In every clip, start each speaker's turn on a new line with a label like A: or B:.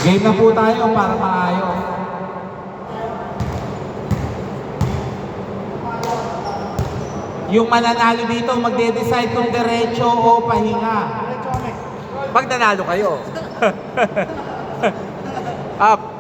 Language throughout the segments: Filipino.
A: Game na po tayo para maayos. Yung mananalo dito, magde-decide kung diretso o pahinga. Pag nanalo kayo.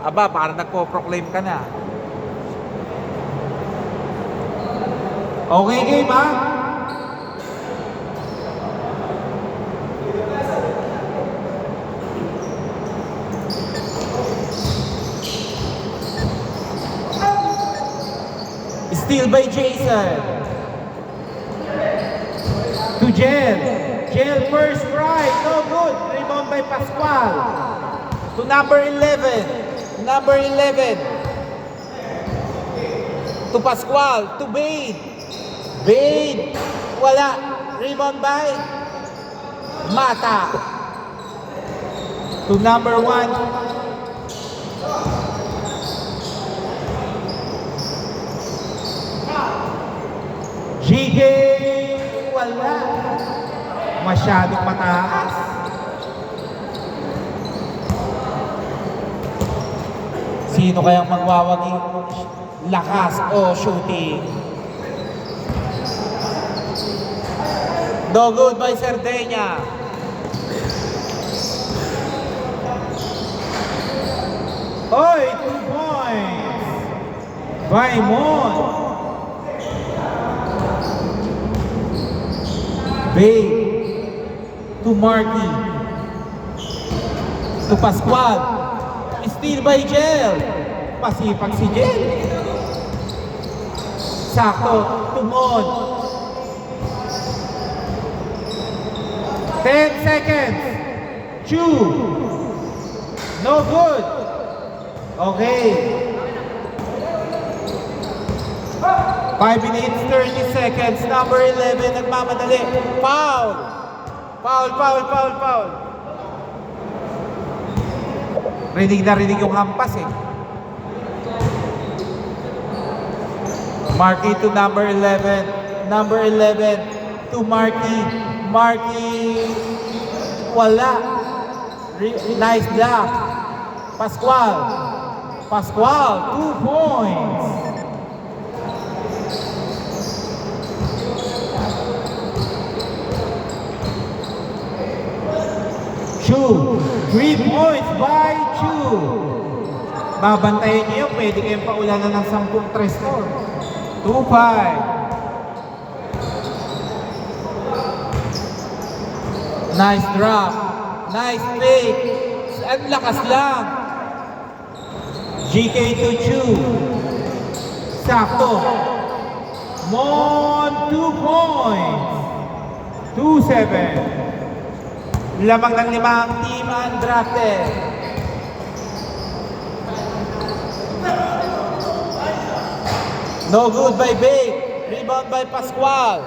A: Aba, parang nagpo-proclaim ka na. Okay, game ha? Steal by Jason. To Jel. Jel first right. No good. Rebound by Pascual. To number 11. Number 11. To Pascual. To Bade. Bade. Wala. Rebound by Mata. To number 1. GK. Wala. Masyadong mataas. Sino kayang magwawaging lakas o shooting? No good by Cerdeña. Oy, 2 points by Mon. Bay to Marky. To Pascual. Steal by Jel. Pasipag si Jel. Sakto. To Mon. 10 seconds. Chew. No good. Okay. 5 minutes, 30 seconds. Number 11, nagmamadali. Foul! Foul, foul, foul, foul. Rinig na rinig yung hampas eh. Marky to number 11. Number 11 to Marky. Marky. Wala. Nice block. Pascual. Pascual, 2 points. Chu, 3 points by Chu. Babantayan niyo, pwede kayong paulanan ng 10 3-score. 2-5. Nice drop. Nice fake. Ang lakas lang. GK to Chu. Sakto. Mon, 2 points. 2-7. Lamang ng 5 ang team undrafted. No good by Bake. Rebound by Pascual.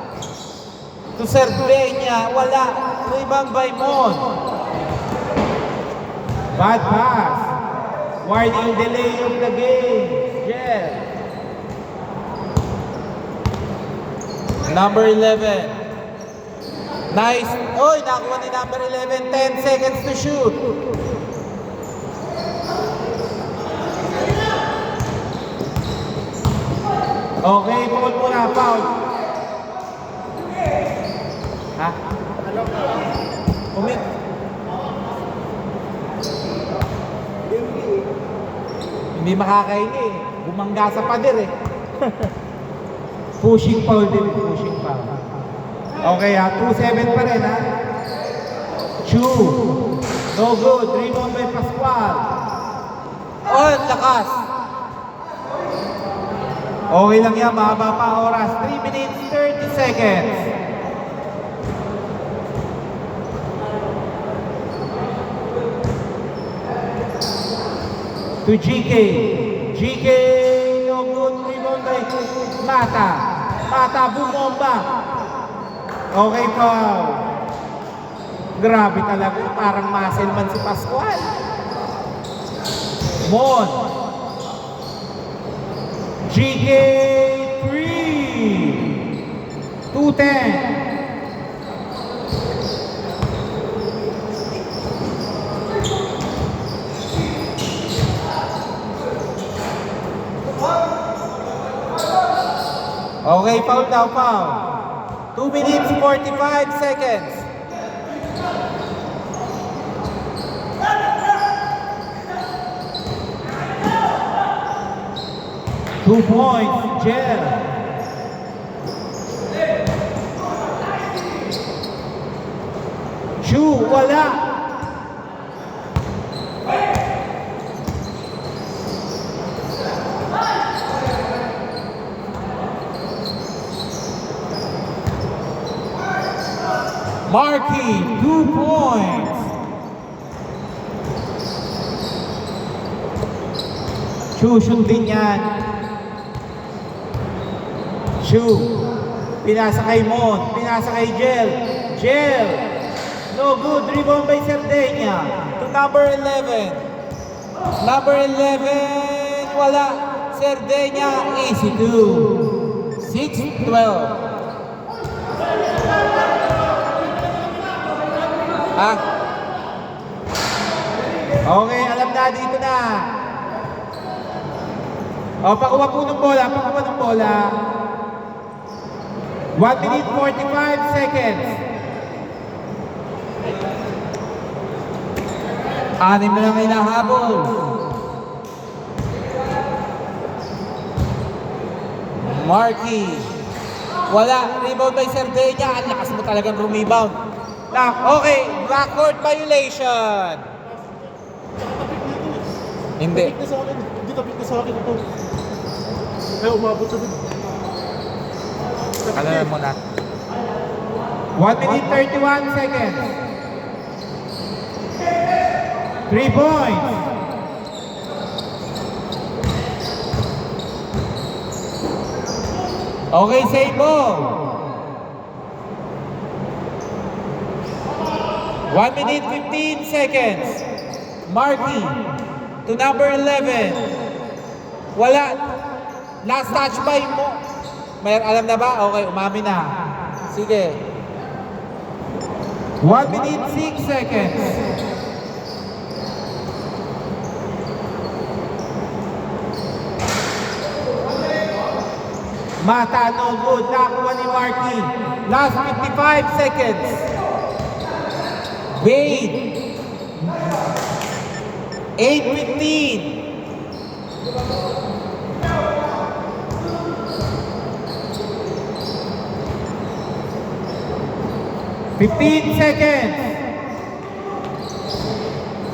A: To Cerdeña. Wala. Rebound by Mon. Bad pass. Warning delay of the game. Yeah. Number 11. Nice. Oy, nakuha ni number 11. 10 seconds to shoot. Okay, foul muna. Foul. Ha? Umit. Hindi makakaini eh. Bumangga sa pader eh. Pushing foul din. Pushing foul. Okay ha, 2-7 pa rin ha. Chu. No good. Rebound by Pascual. Oh, lakas. Okay lang yan, mahaba pa oras. 3 minutes, 30 seconds. To GK. GK, no good. Rebound by Mata. Mata, bumomba. Okay po. Grabe talaga. Parang muscle man si Pascual. Mon. GK 3. 2-10. Okay, foul daw, foul. 2 minutes, 45 seconds. Two points, Jel. Shu, wala. Marky, 2 points. Shu, shoot din yan. Shu, pinasa kay Mon, pinasa kay Jel. Jel, no good, rebound by Sardegna. To number 11. Number 11, wala. Sardegna, easy 2. 6-12. Ah. Okay, alam na, dito na. O, pakuha po ng bola, pakuha ng bola. 1 minute 45 seconds. 6 na lang hinahabol. Marky. Wala, rebound by Sardegna. Ang lakas mo talagang rumebound. Okay, backcourt violation. Hindi.
B: Dito tapik na sa akin ito. Kaya umabot sa dito.
A: Alam mo na. 1 minute 31 seconds. 3 points. Okay, save ball. 1 minute 15 seconds. Marky to number 11. Wala. Last touch by mo. May alam na ba? Okay, umami na. Sige. 1 minute 6 seconds. Mata, no good. Nakuha ni Marky. Last 55 seconds. Wade. 8:15. $15 seconds.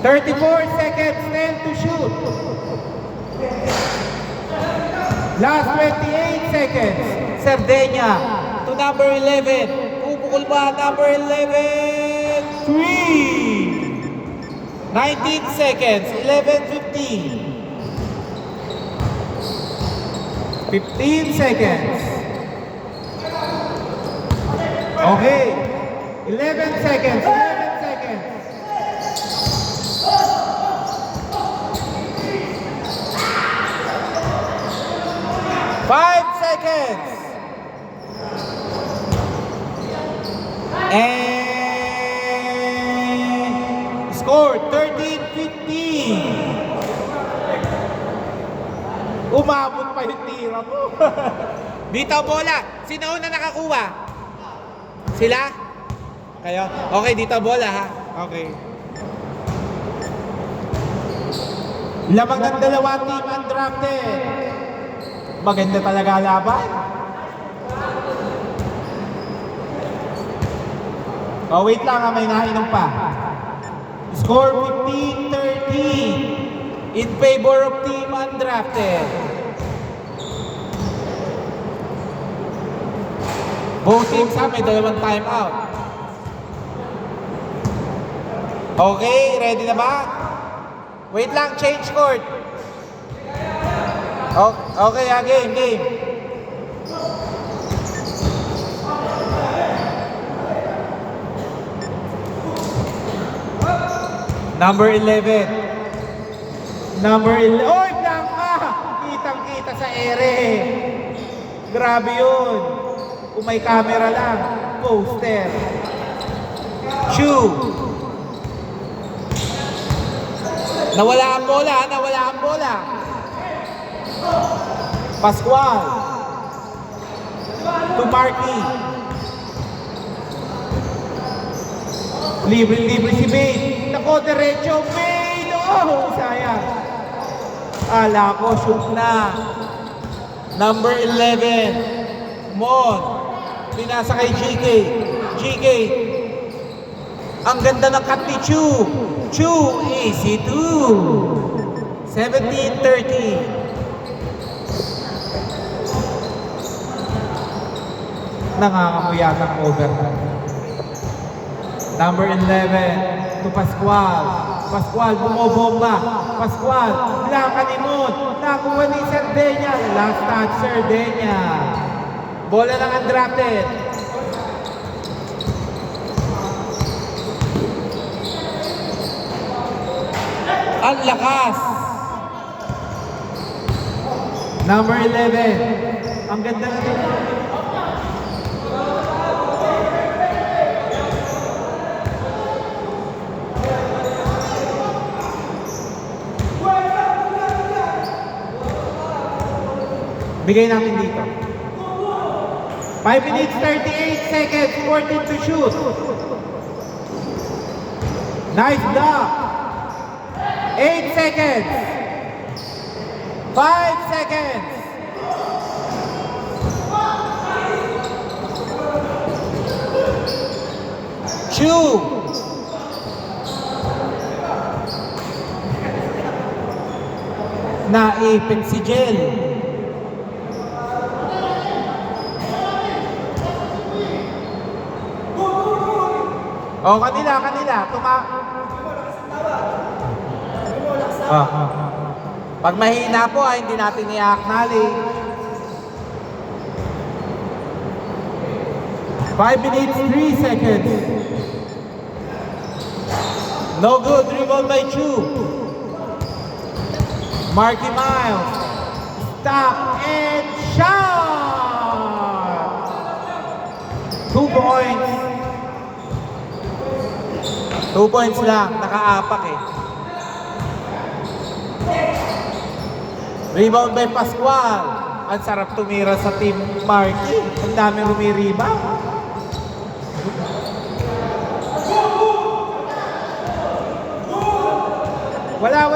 A: 34 seconds. 10 to shoot. Last 28 seconds. Sardegna to number 11. Pupukul ba number 11? 3. 19 seconds. 11:15. 15 seconds. Okay. 11 seconds. 11 seconds. Five seconds. And score 13-15. Umabot pa yung tira mo. Dito bola. Sino una nakakuha? Sila? Kayo? Okay, dito bola ha. Okay. Lamang ng dalawa team undrafted. Maganda talaga laban. Oh, wait lang ha, may nainom pa. Score 15-13 in favor of team undrafted. Both teams ha, may dalawang timeout. Okay, ready na ba? Wait lang, change court. Okay, game. Number 11. Oy, blanca! Kitang-kita sa ere. Grabe yun. Kung may camera lang. Poster. Shoe. Nawala ang bola. Pascual. to Marky. Libre si Bane. Nako, derecho. Bane! Oh, sayang. Ala ko, shoot na. Number 11. Mon. Pinasa kay GK. GK. Ang ganda ng cut ni Chu. Chu, easy 2. 17-30. Nangangamuya ng overtime. Number 11 to Pascual. Pascual, bumobomba. Pascual, blanca ni Mon. Nakuha ni Sardenya. Last touch, Sardenya. Bola ng undrafted. Ang lakas. Number 11. Ang ganda na rin. Bigay natin dito. 5 minutes, 38 seconds, 14 to shoot. Nice block. 8 seconds. 5 seconds. Shoot. Naipit si Jel. Oh, kanila. Pag mahina po, hindi natin i-acknowledge. 5 minutes, 3 seconds. No good, rebound by Chu. Marky Miles. Stop and shot! 2 points. 2 points lang, nakaapak eh. Rebound by Pascual. Ang sarap tumira sa team Marky. Ang daming rumiriba. Wala.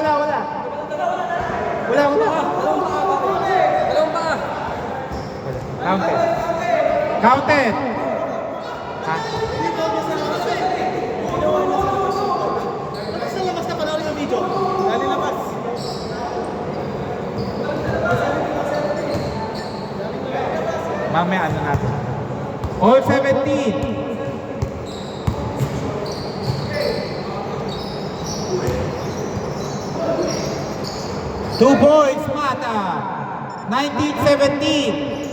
A: Counted. Ha?
B: Labas na panoorin yung video. Dali labas.
A: Mamaya ano natin. All 17. Two points, Mata. 19-17.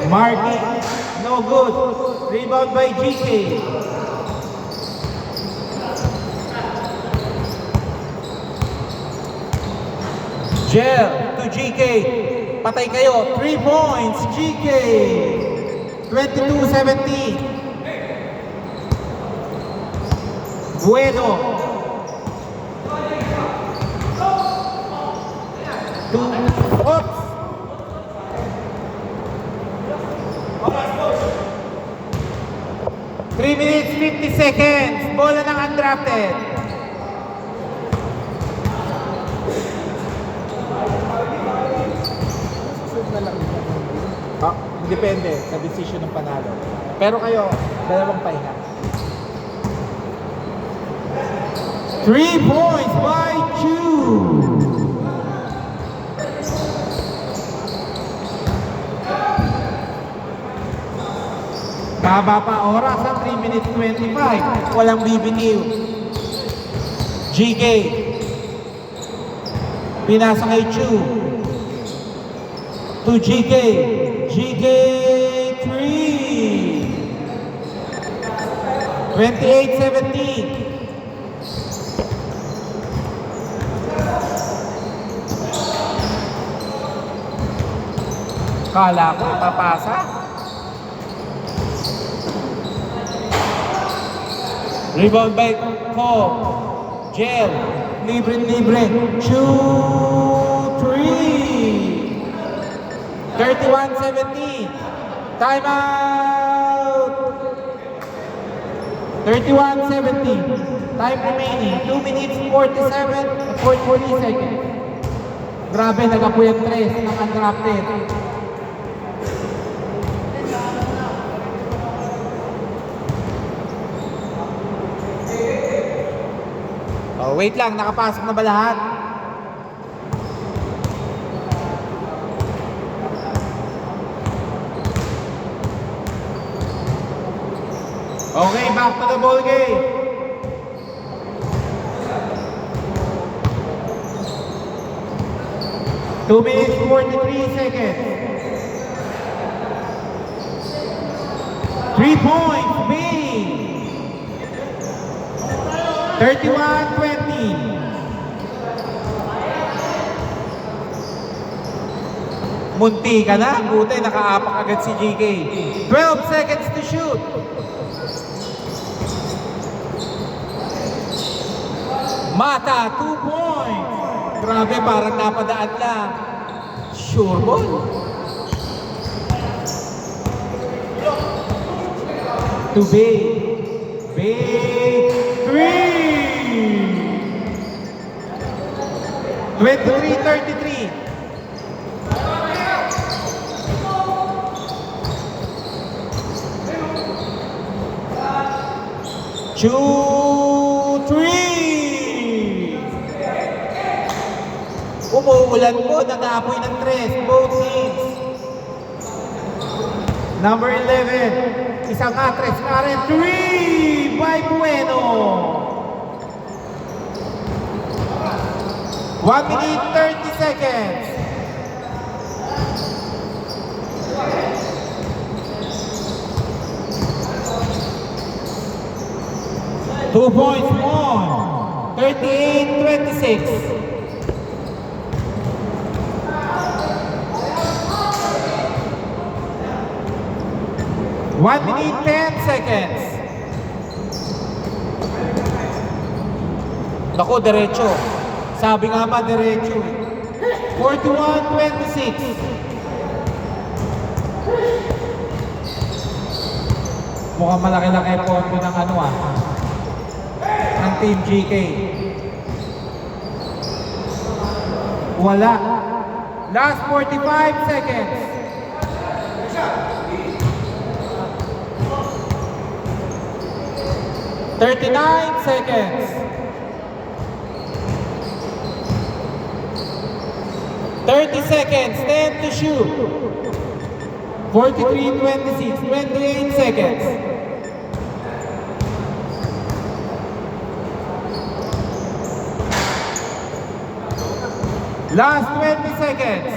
A: Marky, no good. Rebound by GK. Gel to GK. Patay kayo. 3 points, GK. 22-17. Bueno. Oops. Three minutes, 50 seconds. Bola ng undrafted. Depende sa decision ng panalo. Pero kayo, dalawang pahinga. 3 points by Chu. Baba pa oras ang 3 minutes 25. Walang bibiniw. GK. Pinasa kay Chu. To GK. GK 3. 28-17. Kala ko ipapasa. Rebound by Cobb. Jel, libre. 2, 3. 31-17. Time out. 31-17. Time remaining. 2 minutes 47 at 40 seconds. Grabe, nag-apoy ang 3 ng undrafted. Oh, wait lang, nakapasok na ba lahat? Okay, back to the ball game. Two minutes 43 seconds. 3 points, Bing. 31-20. Munti ka na, buti nakaapak agad si GK. 12 seconds to shoot. Mata, 2 points. Grabe, parang napadaan lang. Sure ball. To Bay. Bay, 3. 23-33. Two, 3. Umuulan po, nag-aapoy ng 3. Both teams. Number 11. Isang atres na rin. 3 by Bueno. 1 minute 30 seconds. Two points more. 38-26. One minute 10 seconds. Naku, derecho. Sabi nga ba, derecho. 41-26. Mukhang malaki-laki po ng ano ng Team GK. Wala. Last 45 seconds. $39 seconds. 30 seconds. 10 to shoot. 43-26. 28 seconds. Last 20 seconds.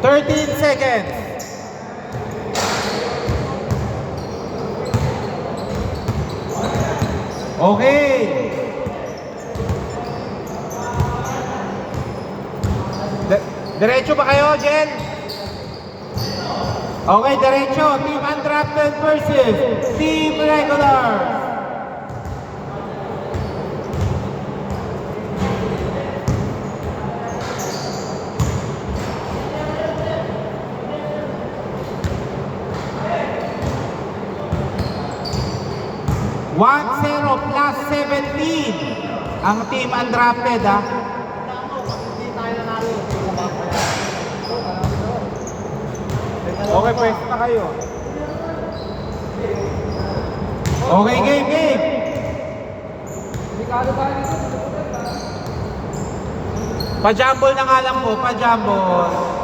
A: 13 seconds. Okay. Diretso ba kayo, Jen? Okay, diretso. Team Undrafted versus Team Regular. Plus 17 ang Team Undrafted, ha? Okay, pwede na kayo. Okay, game. Pa-jumble na nga lang po, pa-jumble.